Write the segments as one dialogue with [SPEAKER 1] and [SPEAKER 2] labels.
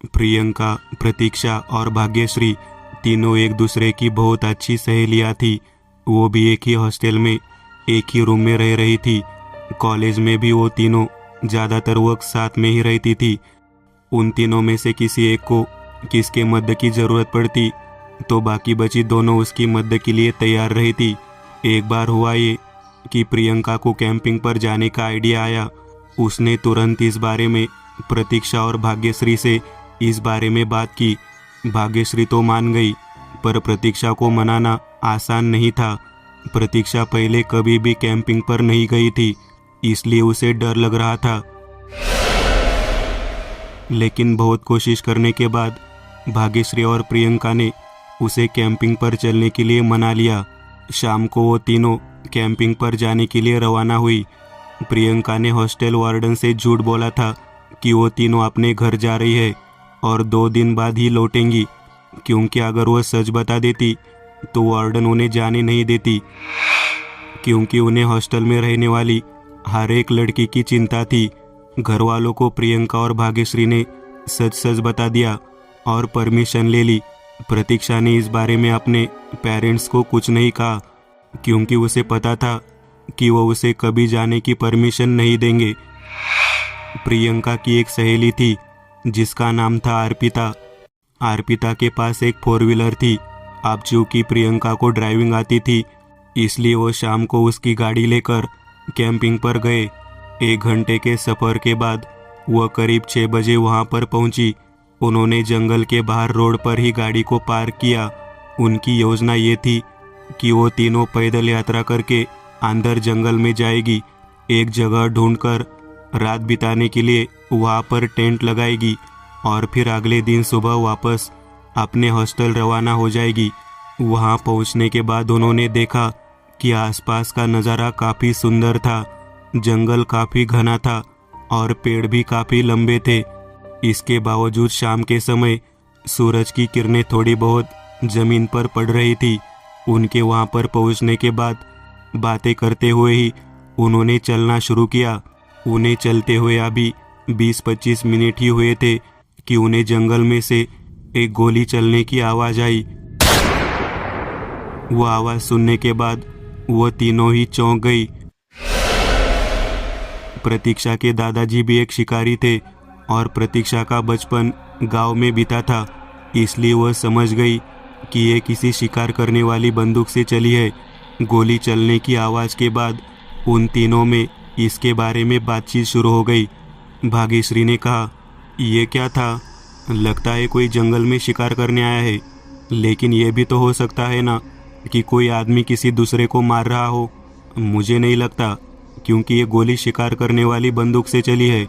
[SPEAKER 1] प्रियंका, प्रतीक्षा और भाग्यश्री तीनों एक दूसरे की बहुत अच्छी सहेलियां थी। वो भी एक ही हॉस्टल में एक ही रूम में रह रही थी। कॉलेज में भी वो तीनों ज़्यादातर वक्त साथ में ही रहती थी। उन तीनों में से किसी एक को किसके मदद की ज़रूरत पड़ती तो बाकी बची दोनों उसकी मदद के लिए तैयार रहती। एक बार हुआ ये कि प्रियंका को कैंपिंग पर जाने का आइडिया आया। उसने तुरंत इस बारे में प्रतीक्षा और भाग्यश्री से इस बारे में बात की। भाग्यश्री तो मान गई, पर प्रतीक्षा को मनाना आसान नहीं था। प्रतीक्षा पहले कभी भी कैंपिंग पर नहीं गई थी, इसलिए उसे डर लग रहा था। लेकिन बहुत कोशिश करने के बाद भाग्यश्री और प्रियंका ने उसे कैंपिंग पर चलने के लिए मना लिया। शाम को वो तीनों कैंपिंग पर जाने के लिए रवाना हुई। प्रियंका ने हॉस्टल वार्डन से झूठ बोला था कि वो तीनों अपने घर जा रही है और 2 दिन बाद ही लौटेंगी, क्योंकि अगर वह सच बता देती तो वार्डन उन्हें जाने नहीं देती, क्योंकि उन्हें हॉस्टल में रहने वाली हर एक लड़की की चिंता थी। घर वालों को प्रियंका और भाग्यश्री ने सच सच बता दिया और परमिशन ले ली। प्रतीक्षा ने इस बारे में अपने पेरेंट्स को कुछ नहीं कहा, क्योंकि उसे पता था कि वो उसे कभी जाने की परमिशन नहीं देंगे। प्रियंका की एक सहेली थी जिसका नाम था अर्पिता। अर्पिता के पास एक 4 व्हीलर थी। अब चूंकि प्रियंका को ड्राइविंग आती थी, इसलिए वो शाम को उसकी गाड़ी लेकर कैंपिंग पर गए। 1 घंटे के सफ़र के बाद वह करीब 6 बजे वहाँ पर पहुँची। उन्होंने जंगल के बाहर रोड पर ही गाड़ी को पार्क किया। उनकी योजना ये थी कि वो तीनों पैदल यात्रा करके अंदर जंगल में जाएगी, एक जगह ढूंढकर रात बिताने के लिए वहाँ पर टेंट लगाएगी और फिर अगले दिन सुबह वापस अपने हॉस्टल रवाना हो जाएगी। वहाँ पहुँचने के बाद उन्होंने देखा कि आसपास का नज़ारा काफ़ी सुंदर था। जंगल काफ़ी घना था और पेड़ भी काफ़ी लंबे थे। इसके बावजूद शाम के समय सूरज की किरणें थोड़ी बहुत ज़मीन पर पड़ रही थी। उनके वहाँ पर पहुँचने के बाद बातें करते हुए ही उन्होंने चलना शुरू किया। उन्हें चलते हुए अभी 20-25 मिनट ही हुए थे कि उन्हें जंगल में से एक गोली चलने की आवाज़ आई। वह आवाज़ सुनने के बाद वह तीनों ही चौंक गई। प्रतीक्षा के दादाजी भी एक शिकारी थे और प्रतीक्षा का बचपन गांव में बीता था, इसलिए वह समझ गई कि ये किसी शिकार करने वाली बंदूक से चली है। गोली चलने की आवाज़ के बाद उन तीनों में इसके बारे में बातचीत शुरू हो गई। भाग्यश्री ने कहा, ये क्या था? लगता है कोई जंगल में शिकार करने आया है, लेकिन यह भी तो हो सकता है ना कि कोई आदमी किसी दूसरे को मार रहा हो। मुझे नहीं लगता, क्योंकि ये गोली शिकार करने वाली बंदूक से चली है।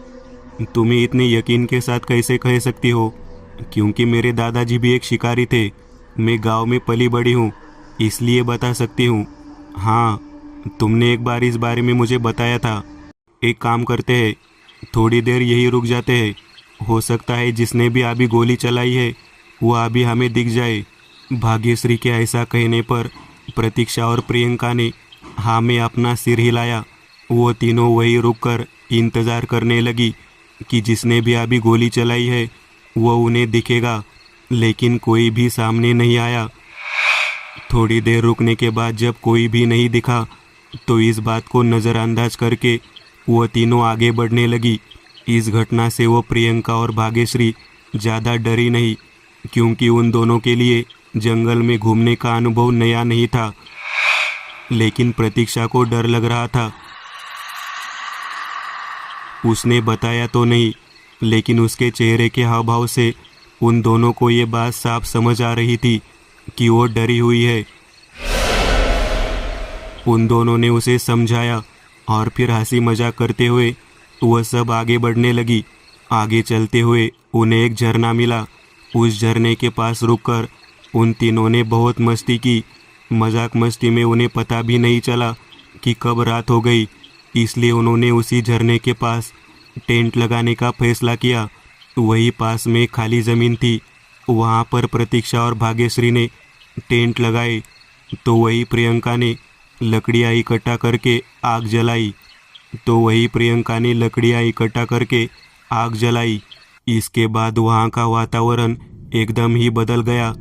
[SPEAKER 1] तुम्हें इतने यकीन के साथ कैसे कह सकती हो? क्योंकि मेरे दादाजी भी एक शिकारी थे। मैं गांव में पली बड़ी हूँ, इसलिए बता सकती हूँ। हाँ, तुमने एक बार इस बारे में मुझे बताया था। एक काम करते हैं, थोड़ी देर यही रुक जाते हैं। हो सकता है जिसने भी अभी गोली चलाई है वह अभी हमें दिख जाए। भाग्यश्री के ऐसा कहने पर प्रतीक्षा और प्रियंका ने हाँ में अपना सिर हिलाया। वो तीनों वहीं रुककर इंतज़ार करने लगी कि जिसने भी अभी गोली चलाई है वह उन्हें दिखेगा, लेकिन कोई भी सामने नहीं आया। थोड़ी देर रुकने के बाद जब कोई भी नहीं दिखा तो इस बात को नज़रअंदाज करके वो तीनों आगे बढ़ने लगी। इस घटना से वो प्रियंका और भाग्यश्री ज़्यादा डरी नहीं, क्योंकि उन दोनों के लिए जंगल में घूमने का अनुभव नया नहीं था। लेकिन प्रतीक्षा को डर लग रहा था। उसने बताया तो नहीं, लेकिन उसके चेहरे के हाव भाव से उन दोनों को ये बात साफ समझ आ रही थी कि वो डरी हुई है। उन दोनों ने उसे समझाया और फिर हंसी मजाक करते हुए वह सब आगे बढ़ने लगी। आगे चलते हुए उन्हें एक झरना मिला। उस झरने के पास रुककर उन तीनों ने बहुत मस्ती की। मजाक मस्ती में उन्हें पता भी नहीं चला कि कब रात हो गई, इसलिए उन्होंने उसी झरने के पास टेंट लगाने का फैसला किया। वही पास में खाली ज़मीन थी, वहाँ पर प्रतीक्षा और भाग्यश्री ने टेंट लगाए, तो वही प्रियंका ने लकड़ियाँ इकट्ठा करके आग जलाई। इसके बाद वहाँ का वातावरण एकदम ही बदल गया।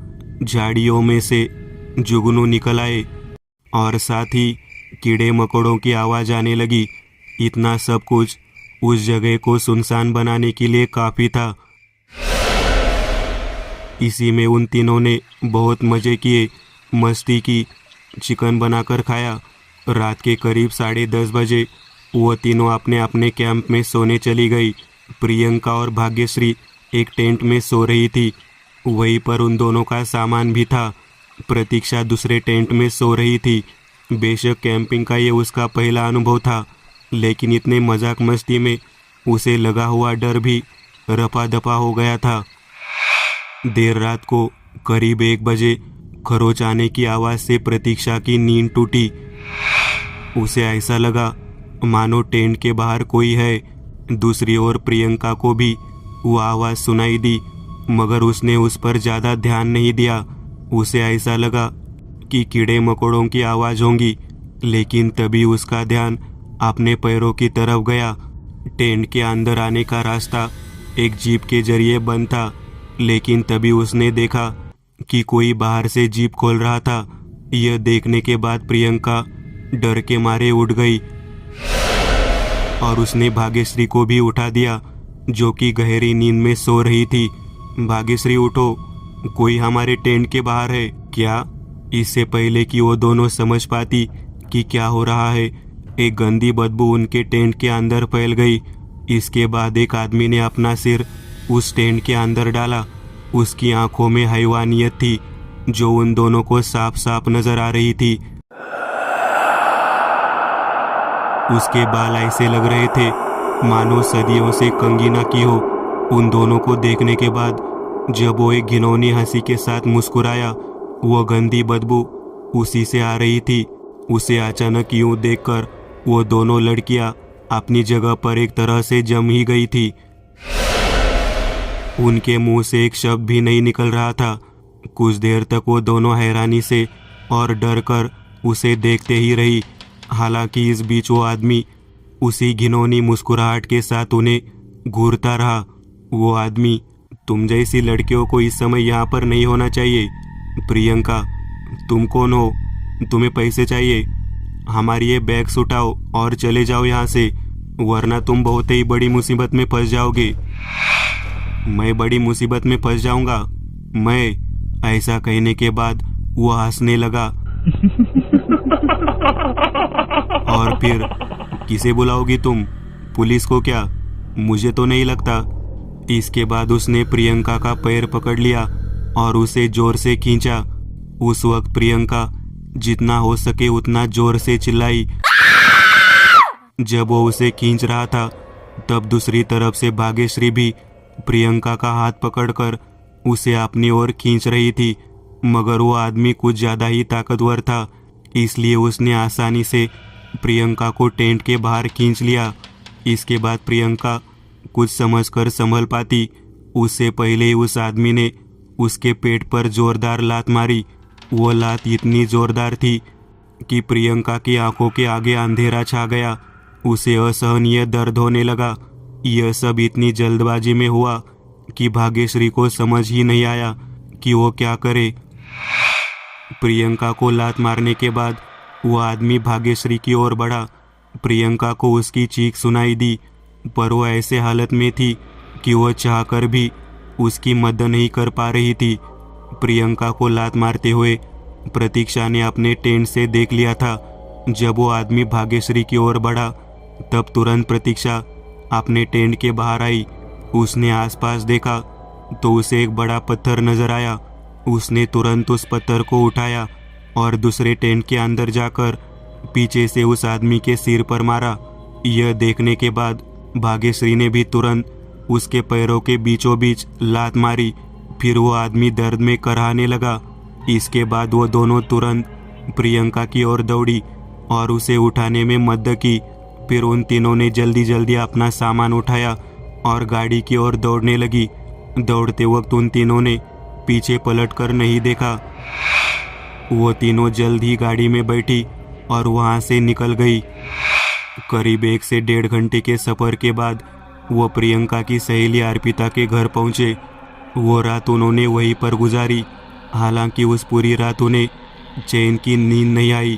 [SPEAKER 1] झाड़ियों में से जुगनू निकल आए और साथ ही कीड़े मकोड़ों की आवाज़ आने लगी। इतना सब कुछ उस जगह को सुनसान बनाने के लिए काफ़ी था। इसी में उन तीनों ने बहुत मज़े किए, मस्ती की, चिकन बनाकर खाया। रात के करीब 10:30 बजे वो तीनों अपने अपने कैंप में सोने चली गई। प्रियंका और भाग्यश्री एक टेंट में सो रही थी। वहीं पर उन दोनों का सामान भी था। प्रतीक्षा दूसरे टेंट में सो रही थी। बेशक कैंपिंग का ये उसका पहला अनुभव था, लेकिन इतने मजाक मस्ती में उसे लगा हुआ डर भी रफा दफा हो गया था। देर रात को करीब 1 बजे खरोच आने की आवाज़ से प्रतीक्षा की नींद टूटी। उसे ऐसा लगा मानो टेंट के बाहर कोई है। दूसरी ओर प्रियंका को भी वो आवाज़ सुनाई दी, मगर उसने उस पर ज़्यादा ध्यान नहीं दिया। उसे ऐसा लगा कि कीड़े मकोड़ों की आवाज़ होंगी, लेकिन तभी उसका ध्यान अपने पैरों की तरफ गया। टेंट के अंदर आने का रास्ता एक जीप के जरिए बंद था, लेकिन तभी उसने देखा कि कोई बाहर से जीप खोल रहा था। यह देखने के बाद प्रियंका डर के मारे उठ गई और उसने भाग्यश्री को भी उठा दिया, जो कि गहरी नींद में सो रही थी। भाग्यश्री उठो, कोई हमारे टेंट के बाहर है क्या? इससे पहले कि वो दोनों समझ पाती कि क्या हो रहा है, एक गंदी बदबू उनके टेंट के अंदर फैल गई। इसके बाद एक आदमी ने अपना सिर उस टेंट के अंदर डाला। उसकी आंखों में हैवानियत थी, जो उन दोनों को साफ साफ नजर आ रही थी। उसके बाल ऐसे लग रहे थे मानो सदियों से कंघी ना की हो। उन दोनों को देखने के बाद जब वो एक घिनौनी हंसी के साथ मुस्कुराया, वो गंदी बदबू उसी से आ रही थी। उसे अचानक यूं देखकर वो दोनों लड़कियां अपनी जगह पर एक तरह से जम ही गई थी। उनके मुंह से एक शब्द भी नहीं निकल रहा था। कुछ देर तक वो दोनों हैरानी से और डर कर उसे देखते ही रही। हालांकि इस बीच वो आदमी उसी घिनौनी मुस्कुराहट के साथ उन्हें घूरता रहा। वो आदमी, तुम जैसी लड़कियों को इस समय यहाँ पर नहीं होना चाहिए। प्रियंका, तुम कौन हो? तुम्हें पैसे चाहिए? हमारी ये बैग्स उठाओ और चले जाओ यहाँ से, वरना तुम बहुत ही बड़ी मुसीबत में फंस जाओगे। मैं बड़ी मुसीबत में फंस जाऊंगा? मैं? ऐसा कहने के बाद वो हंसने लगा। और फिर किसे बुलाओगी तुम? पुलिस को क्या? मुझे तो नहीं लगता। इसके बाद उसने प्रियंका का पैर पकड़ लिया और उसे जोर से खींचा। उस वक्त प्रियंका जितना हो सके उतना जोर से चिल्लाई। जब वो उसे खींच रहा था, तब दूसरी तरफ से भाग्यश्री भी प्रियंका का हाथ पकड़कर उसे अपनी ओर खींच रही थी, मगर वो आदमी कुछ ज़्यादा ही ताकतवर था, इसलिए उसने आसानी से प्रियंका को टेंट के बाहर खींच लिया। इसके बाद प्रियंका कुछ समझकर संभल पाती, उससे पहले ही उस आदमी ने उसके पेट पर जोरदार लात मारी। वो लात इतनी जोरदार थी कि प्रियंका की आंखों के आगे अंधेरा छा गया। उसे असहनीय दर्द होने लगा। यह सब इतनी जल्दबाजी में हुआ कि भाग्यश्री को समझ ही नहीं आया कि वो क्या करे। प्रियंका को लात मारने के बाद वो आदमी भाग्यश्री की ओर बढ़ा। प्रियंका को उसकी चीख सुनाई दी, पर वो ऐसे हालत में थी कि वह चाहकर भी उसकी मदद नहीं कर पा रही थी। प्रियंका को लात मारते हुए प्रतीक्षा ने अपने टेंट से देख लिया था। जब वो आदमी भाग्यश्री की ओर बढ़ा, तब तुरंत प्रतीक्षा अपने टेंट के बाहर आई। उसने आसपास देखा तो उसे एक बड़ा पत्थर नजर आया। उसने तुरंत उस पत्थर को उठाया और दूसरे टेंट के अंदर जाकर पीछे से उस आदमी के सिर पर मारा। यह देखने के बाद भाग्यश्री ने भी तुरंत उसके पैरों के बीचों बीच लात मारी। फिर वो आदमी दर्द में कराहने लगा। इसके बाद वो दोनों तुरंत प्रियंका की ओर दौड़ी और उसे उठाने में मदद की। फिर उन तीनों ने जल्दी जल्दी अपना सामान उठाया और गाड़ी की ओर दौड़ने लगी। दौड़ते वक्त उन तीनों ने पीछे पलट कर नहीं देखा। वो तीनों जल्द ही गाड़ी में बैठी और वहाँ से निकल गई। करीब 1 से 1.5 घंटे के सफ़र के बाद वो प्रियंका की सहेली अर्पिता के घर पहुंचे। वो रात उन्होंने वहीं पर गुजारी। हालांकि उस पूरी रात उन्हें चैन की नींद नहीं आई।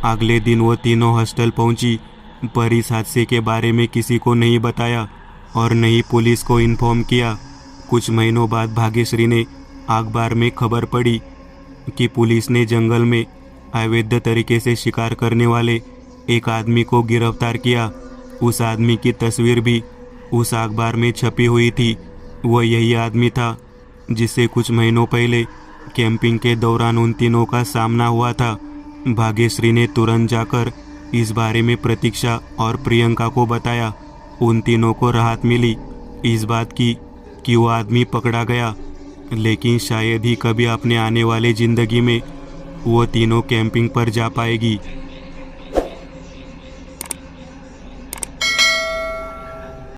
[SPEAKER 1] अगले दिन वो तीनों हॉस्टल पहुंची, पर इस हादसे के बारे में किसी को नहीं बताया और न ही पुलिस को इन्फॉर्म किया। कुछ महीनों बाद भाग्यश्री ने अखबार में खबर पढ़ी कि पुलिस ने जंगल में अवैध तरीके से शिकार करने वाले एक आदमी को गिरफ्तार किया। उस आदमी की तस्वीर भी उस अखबार में छपी हुई थी। वह यही आदमी था जिससे कुछ महीनों पहले कैंपिंग के दौरान उन तीनों का सामना हुआ था। भाग्यश्री ने तुरंत जाकर इस बारे में प्रतीक्षा और प्रियंका को बताया। उन तीनों को राहत मिली इस बात की कि वो आदमी पकड़ा गया, लेकिन शायद ही कभी अपने आने वाले ज़िंदगी में वो तीनों कैंपिंग पर जा पाएगी।